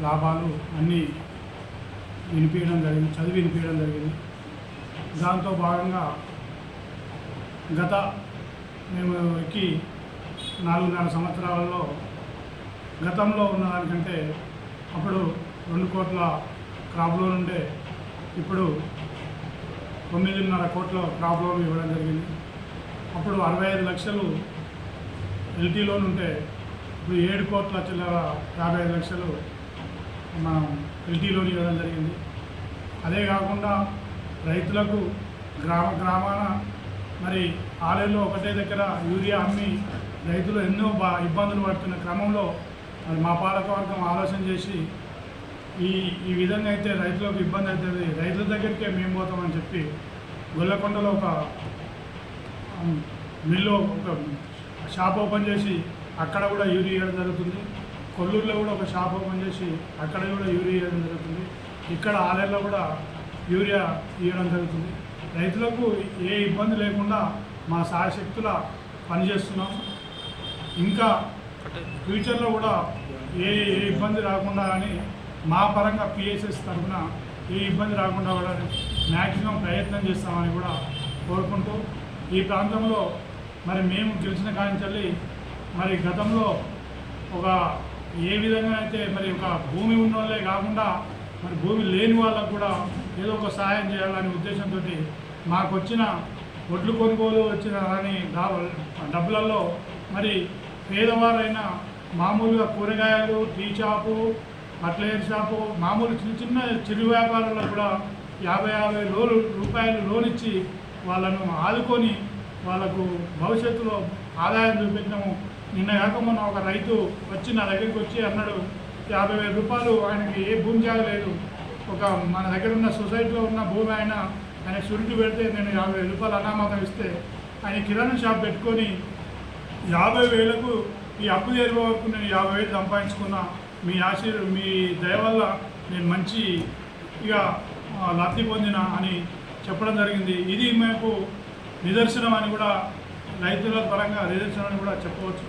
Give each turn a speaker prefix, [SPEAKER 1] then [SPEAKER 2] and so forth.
[SPEAKER 1] లాభాలు అన్నీ చదివి వినిపించడం జరిగింది. దాంతో భాగంగా మేము ఎక్కి 4.5 సంవత్సరాలలో గతంలో ఉన్నదానికంటే అప్పుడు 2 కోట్ల క్రాప్ లోన్ ఉండే ఇప్పుడు 9.5 కోట్ల క్రాప్ లోన్ ఇవ్వడం జరిగింది. అప్పుడు 65 లక్షలు ఎల్టీ లోన్ ఉంటే ఇప్పుడు 7 కోట్ల చిల్లర 55 లక్షలు మనం ఎల్టీ లోన్ ఇవ్వడం జరిగింది. అదే కాకుండా రైతులకు గ్రామాన మరి ఆలయంలో ఒకటే దగ్గర యూరియా అమ్మి రైతులు ఎన్నో ఇబ్బందులు పడుతున్న క్రమంలో మరి మా పాలకవర్గం ఆలోచన చేసి ఈ విధంగా అయితే రైతులకు ఇబ్బంది అవుతుంది, రైతుల దగ్గరికే మేము పోతామని చెప్పి గొల్లకొండలో ఒక మిల్లు ఒక షాప్ ఓపెన్ చేసి అక్కడ కూడా యూరియా ఇవ్వడం జరుగుతుంది. కొల్లూరులో కూడా ఒక షాప్ ఓపెన్ చేసి అక్కడ కూడా యూరియా ఇవ్వడం జరుగుతుంది. ఇక్కడ ఆలయంలో కూడా యూరియా ఇవ్వడం జరుగుతుంది. రైతులకు ఏ ఇబ్బంది లేకుండా మా శాయశక్తుల పనిచేస్తున్నాం. ఇంకా ఫ్యూచర్లో కూడా ఏ ఇబ్బంది రాకుండా అని మా పరంగా పిఎస్ఎస్ తరఫున ఏ ఇబ్బంది రాకుండా కూడా మ్యాక్సిమం ప్రయత్నం చేస్తామని కూడా కోరుకుంటూ ఈ ప్రాంతంలో మరి మేము గెలిచిన కాంచెల్లి మరి గతంలో ఒక ఏ విధంగా అయితే మరి ఒక భూమి ఉన్న వాళ్ళే కాకుండా మరి భూమి లేని వాళ్ళకు కూడా ఏదో ఒక సహాయం చేయాలనే ఉద్దేశంతో మాకు వచ్చిన ఒడ్లు కొనుగోలు వచ్చిన అని డబ్బులలో మరి పేదవారైన మామూలుగా కూరగాయలు, టీ షాపు, బట్లర్ షాపు, మామూలు చిన్న చిరు వ్యాపారాల్లో కూడా 50,000 రూపాయలు లోన్ ఇచ్చి వాళ్ళను ఆదుకొని వాళ్ళకు భవిష్యత్తులో ఆదాయం చూపించడము. నిన్న కాక మొన్న ఒక రైతు వచ్చి నా దగ్గరికి వచ్చి అన్నాడు, 50,000 రూపాయలు ఆయనకి ఏ భూమి జాగలేదు, ఒక మన దగ్గర ఉన్న సొసైటీలో ఉన్న భూమి ఆయన షూరిటీ పెడితే నేను 50,000 రూపాయలు అనామతం ఇస్తే ఆయన కిరాణా షాప్ పెట్టుకొని 50,000కు ఈ అప్పు తీరే వరకు నేను 50,000 సంపాదించుకున్నా. మీ దయ వల్ల నేను మంచి ఇక లబ్ధి పొందిన అని చెప్పడం జరిగింది. ఇది మాకు నిదర్శనం అని కూడా రైతుల పరంగా నిదర్శనం అని కూడా చెప్పవచ్చు.